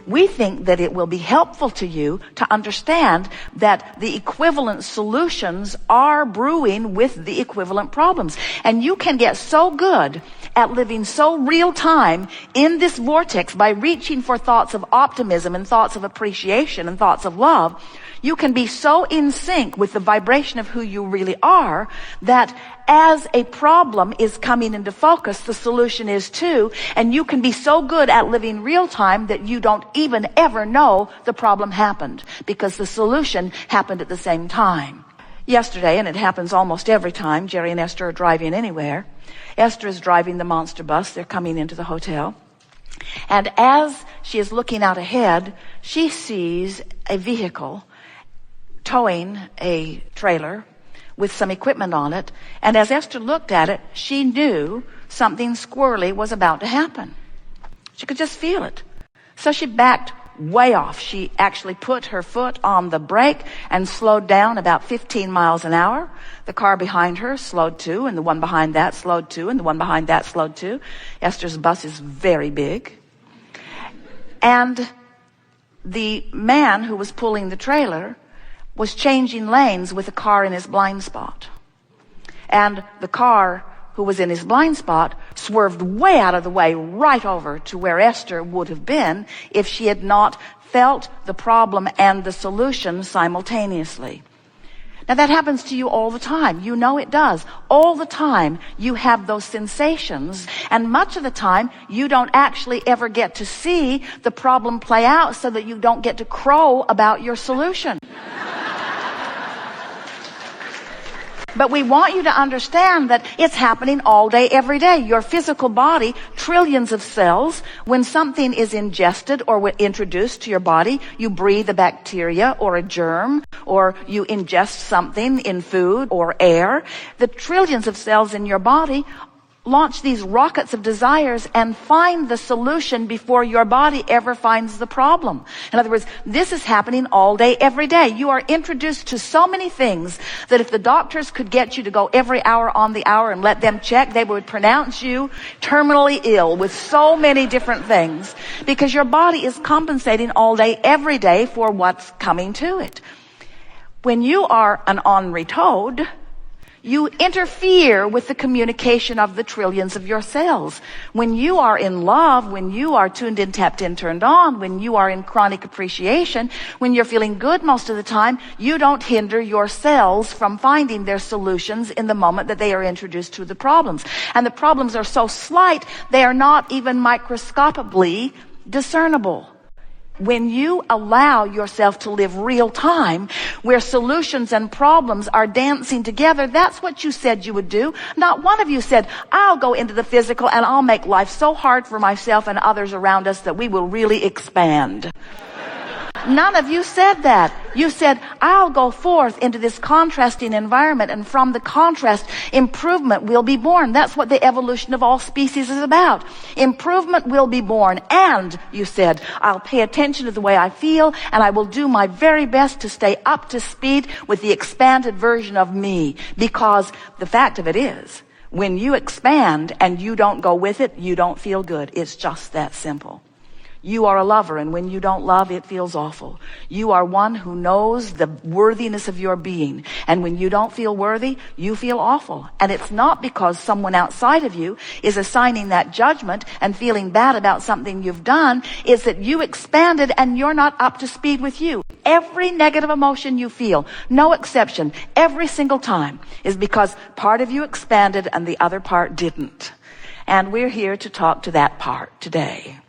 we think that it will be helpful to you to understand that the equivalent solutions are brewing with the equivalent problems. And you can get so good at living so real time in this vortex by reaching for thoughts of optimism and thoughts of appreciation and thoughts of love. You can be so in sync with the vibration of who you really are that as a problem is coming into focus, the solution is too. And you can be so good at living real time that you don't even ever know the problem happened because the solution happened at the same time. Yesterday, and it happens almost every time, Jerry and Esther are driving anywhere. Esther is driving the monster bus. They're coming into the hotel. And as she is looking out ahead, she sees a vehicle towing a trailer with some equipment on it. And as Esther looked at it, she knew something squirrely was about to happen. She could just feel it. So she backed way off. She actually put her foot on the brake and slowed down about 15 miles an hour. The car behind her slowed too, and the one behind that slowed too, and the one behind that slowed too. Esther's bus is very big. And the man who was pulling the trailer was changing lanes with a car in his blind spot. And the car who was in his blind spot swerved way out of the way right over to where Esther would have been if she had not felt the problem and the solution simultaneously. Now that happens to you all the time. You know it does. All the time you have those sensations, and much of the time you don't actually ever get to see the problem play out so that you don't get to crow about your solution. But we want you to understand that it's happening all day, every day. Your physical body, trillions of cells, when something is ingested or introduced to your body, you breathe a bacteria or a germ, or you ingest something in food or air. The trillions of cells in your body launch these rockets of desires and find the solution before your body ever finds the problem. In other words, this is happening all day, every day. You are introduced to so many things that if the doctors could get you to go every hour on the hour and let them check, they would pronounce you terminally ill with so many different things, because your body is compensating all day, every day for what's coming to it. When you are an ornery toad, you interfere with the communication of the trillions of your cells. When you are in love, when you are tuned in, tapped in, turned on, when you are in chronic appreciation, when you're feeling good most of the time, you don't hinder your cells from finding their solutions in the moment that they are introduced to the problems. And the problems are so slight, they are not even microscopically discernible. When you allow yourself to live real time, where solutions and problems are dancing together, that's what you said you would do. Not one of you said, I'll go into the physical and I'll make life so hard for myself and others around us that we will really expand. None of you said that. You said, I'll go forth into this contrasting environment, and from the contrast, improvement will be born. That's what the evolution of all species is about. Improvement will be born. And, you said, I'll pay attention to the way I feel, and I will do my very best to stay up to speed with the expanded version of me. Because the fact of it is, when you expand and you don't go with it, you don't feel good. It's just that simple. You are a lover, and when you don't love, it feels awful. You are one who knows the worthiness of your being, and when you don't feel worthy, you feel awful. And it's not because someone outside of you is assigning that judgment and feeling bad about something you've done. It's that you expanded and you're not up to speed with you. Every negative emotion you feel, no exception, every single time, is because part of you expanded and the other part didn't. And we're here to talk to that part today.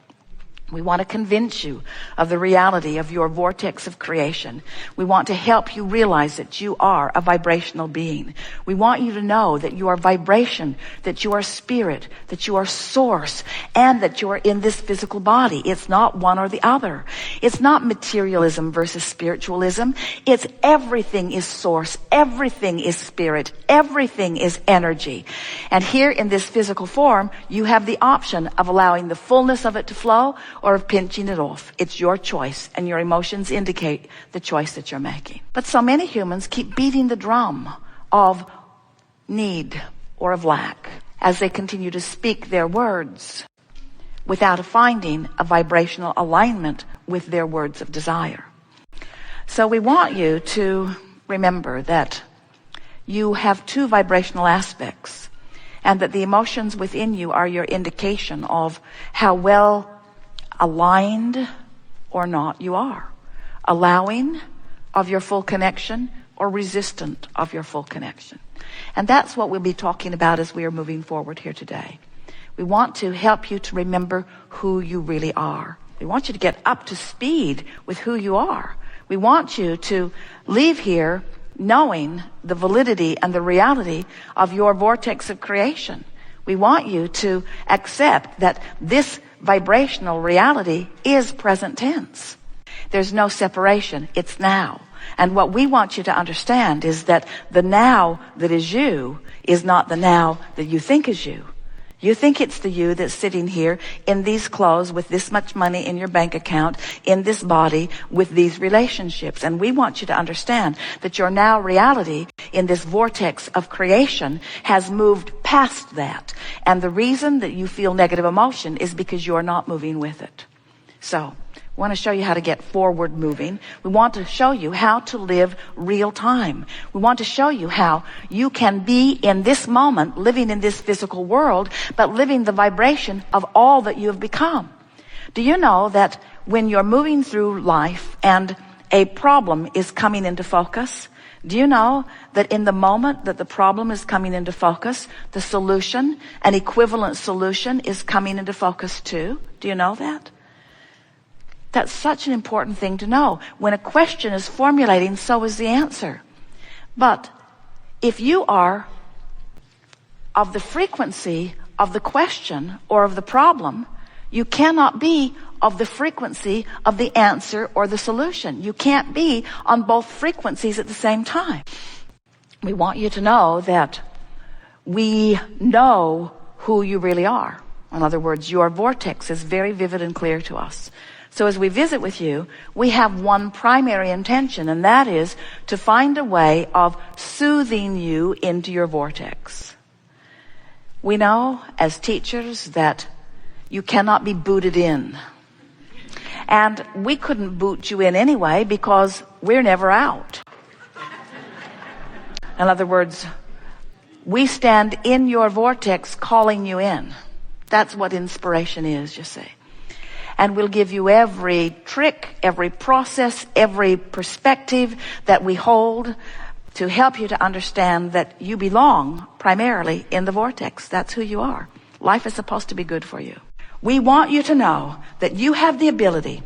We want to convince you of the reality of your vortex of creation. We want to help you realize that you are a vibrational being. We want you to know that you are vibration, that you are spirit, that you are source, and that you are in this physical body. It's not one or the other. It's not materialism versus spiritualism. It's everything is source, everything is spirit, everything is energy. And here in this physical form, you have the option of allowing the fullness of it to flow, or of pinching it off. It's your choice, and your emotions indicate the choice that you're making. But so many humans keep beating the drum of need or of lack as they continue to speak their words without finding a vibrational alignment with their words of desire. So we want you to remember that you have two vibrational aspects, and that the emotions within you are your indication of how well aligned or not you are. Allowing of your full connection or resistant of your full connection. And that's what we'll be talking about as we are moving forward here today. We want to help you to remember who you really are. We want you to get up to speed with who you are. We want you to leave here knowing the validity and the reality of your vortex of creation. We want you to accept that this vibrational reality is present tense. There's no separation. It's now. And what we want you to understand is that the now that is you is not the now that you think is you. You think it's the you that's sitting here in these clothes with this much money in your bank account, in this body, with these relationships. And we want you to understand that your now reality in this vortex of creation has moved past that. And the reason that you feel negative emotion is because you're not moving with it. So, we want to show you how to get forward moving. We want to show you how to live real time. We want to show you how you can be in this moment, living in this physical world, but living the vibration of all that you have become. Do you know that when you're moving through life and a problem is coming into focus, do you know that in the moment that the problem is coming into focus, the solution, an equivalent solution, is coming into focus too? Do you know that? That's such an important thing to know. When a question is formulating, so is the answer. But if you are of the frequency of the question or of the problem, you cannot be of the frequency of the answer or the solution. You can't be on both frequencies at the same time. We want you to know that we know who you really are. In other words, your vortex is very vivid and clear to us. So as we visit with you, we have one primary intention, and that is to find a way of soothing you into your vortex. We know as teachers that you cannot be booted in. And we couldn't boot you in anyway because we're never out. In other words, we stand in your vortex calling you in. That's what inspiration is, you see. And we'll give you every trick, every process, every perspective that we hold to help you to understand that you belong primarily in the vortex. That's who you are. Life is supposed to be good for you. We want you to know that you have the ability,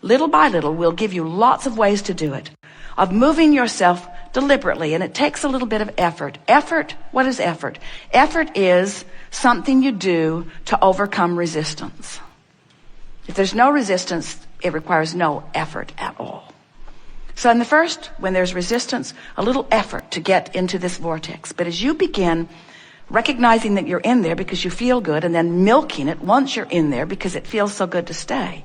little by little, we'll give you lots of ways to do it, of moving yourself deliberately, and it takes a little bit of effort. Effort, what is effort? Effort is something you do to overcome resistance. If there's no resistance, it requires no effort at all. So in the first, when there's resistance, a little effort to get into this vortex. But as you begin recognizing that you're in there because you feel good, and then milking it once you're in there because it feels so good to stay,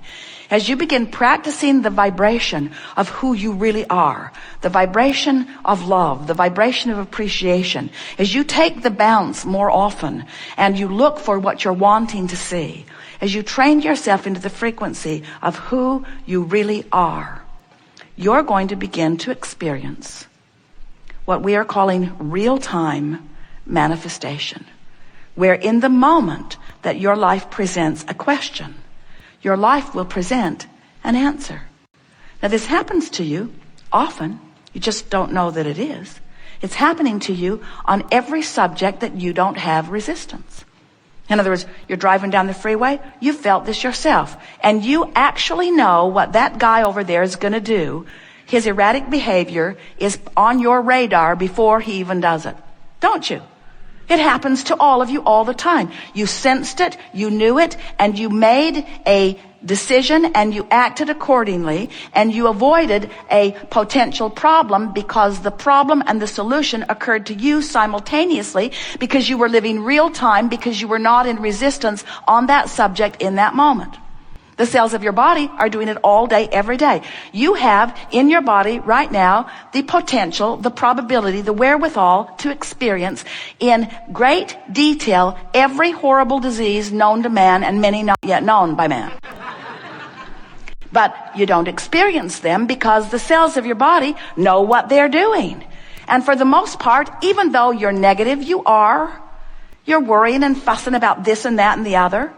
as you begin practicing the vibration of who you really are, the vibration of love, the vibration of appreciation, as you take the bounce more often and you look for what you're wanting to see, as you train yourself into the frequency of who you really are, you're going to begin to experience what we are calling real-time manifestation, where in the moment that your life presents a question, your life will present an answer. Now this happens to you often, you just don't know that it is. It's happening to you on every subject that you don't have resistance. In other words, you're driving down the freeway, you felt this yourself, and you actually know what that guy over there is going to do. His erratic behavior is on your radar before he even does it. Don't you? It happens to all of you all the time. You sensed it, you knew it, and you made a decision and you acted accordingly, and you avoided a potential problem because the problem and the solution occurred to you simultaneously because you were living real time, because you were not in resistance on that subject in that moment. The cells of your body are doing it all day, every day. You have in your body right now the potential, the probability, the wherewithal to experience in great detail every horrible disease known to man and many not yet known by man. but you don't experience them because the cells of your body know what they're doing. And for the most part, even though you're negative, you're worrying and fussing about this and that and the other,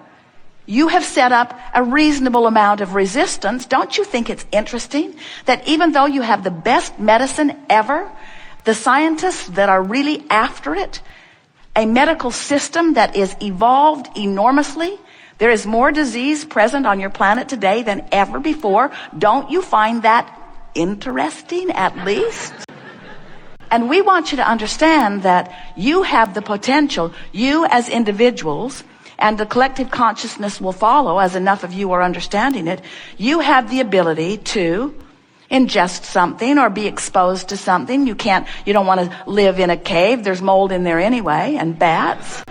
you have set up a reasonable amount of resistance. Don't you think it's interesting that even though you have the best medicine ever, the scientists that are really after it, a medical system that is evolved enormously, there is more disease present on your planet today than ever before. Don't you find that interesting, at least? And we want you to understand that you have the potential, you as individuals, and the collective consciousness will follow as enough of you are understanding it. You have the ability to ingest something or be exposed to something. You don't want to live in a cave. There's mold in there anyway, and bats.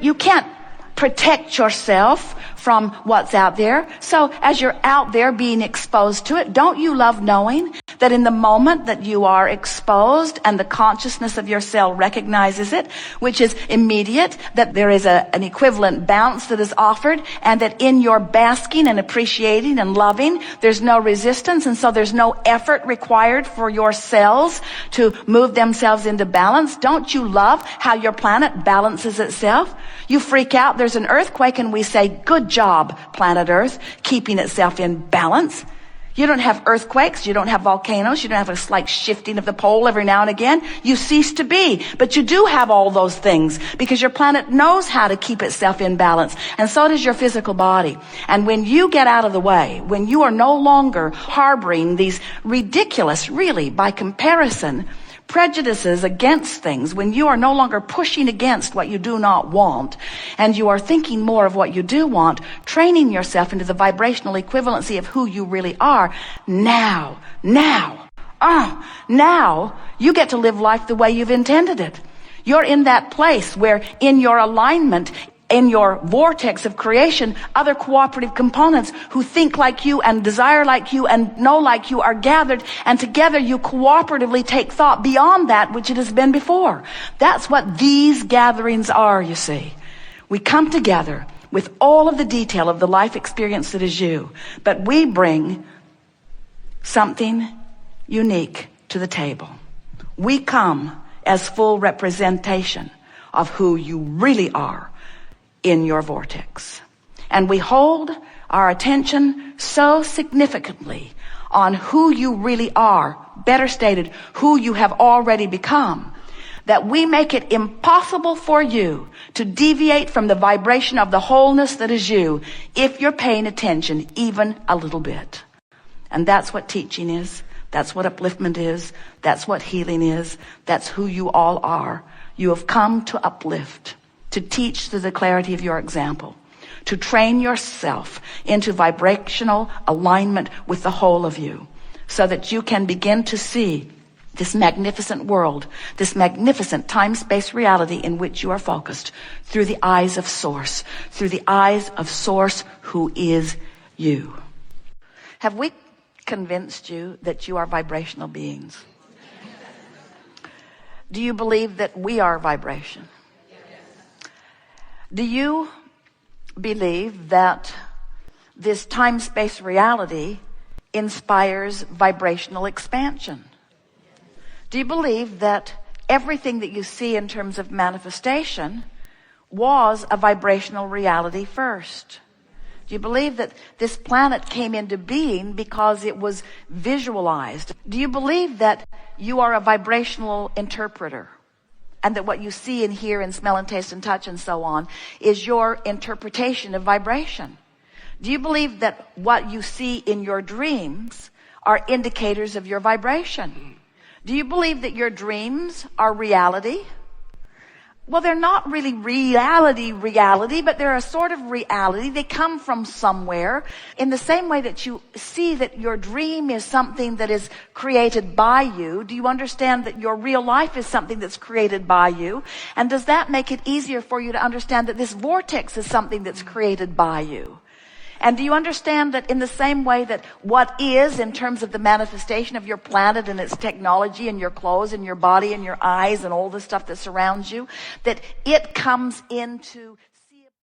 You can't protect yourself from what's out there. So as you're out there being exposed to it, don't you love knowing that in the moment that you are exposed and the consciousness of your cell recognizes it, which is immediate, that there is an equivalent bounce that is offered, and that in your basking and appreciating and loving, there's no resistance, and so there's no effort required for your cells to move themselves into balance? Don't you love how your planet balances itself? You freak out, there's an earthquake, and we say, good job, planet Earth, keeping itself in balance. You don't have earthquakes, you don't have volcanoes, you don't have a slight shifting of the pole every now and again. You cease to be. But you do have all those things because your planet knows how to keep itself in balance. And so does your physical body. And when you get out of the way, when you are no longer harboring these ridiculous, really, by comparison, prejudices against things, when you are no longer pushing against what you do not want, and you are thinking more of what you do want, training yourself into the vibrational equivalency of who you really are, now you get to live life the way you've intended it. You're in that place where in your alignment, in your vortex of creation, other cooperative components who think like you and desire like you and know like you are gathered, and together you cooperatively take thought beyond that which it has been before. That's what these gatherings are, you see. We come together with all of the detail of the life experience that is you, but we bring something unique to the table. We come as full representation of who you really are in your vortex. And we hold our attention so significantly on who you really are, better stated, who you have already become, that we make it impossible for you to deviate from the vibration of the wholeness that is you if you're paying attention even a little bit. And that's what teaching is. That's what upliftment is. That's what healing is. That's who you all are. You have come to uplift, to teach through the clarity of your example, to train yourself into vibrational alignment with the whole of you, so that you can begin to see this magnificent world, this magnificent time-space reality in which you are focused through the eyes of Source, who is you. Have we convinced you that you are vibrational beings? Do you believe that we are vibration? Do you believe that this time-space reality inspires vibrational expansion? Do you believe that everything that you see in terms of manifestation was a vibrational reality first? Do you believe that this planet came into being because it was visualized? Do you believe that you are a vibrational interpreter, and that what you see and hear and smell and taste and touch and so on is your interpretation of vibration? Do you believe that what you see in your dreams are indicators of your vibration? Do you believe that your dreams are reality? Well, they're not really reality, but they're a sort of reality. They come from somewhere. In the same way that you see that your dream is something that is created by you, do you understand that your real life is something that's created by you? And does that make it easier for you to understand that this vortex is something that's created by you? And do you understand that in the same way that what is, in terms of the manifestation of your planet and its technology and your clothes and your body and your eyes and all the stuff that surrounds you, that it comes into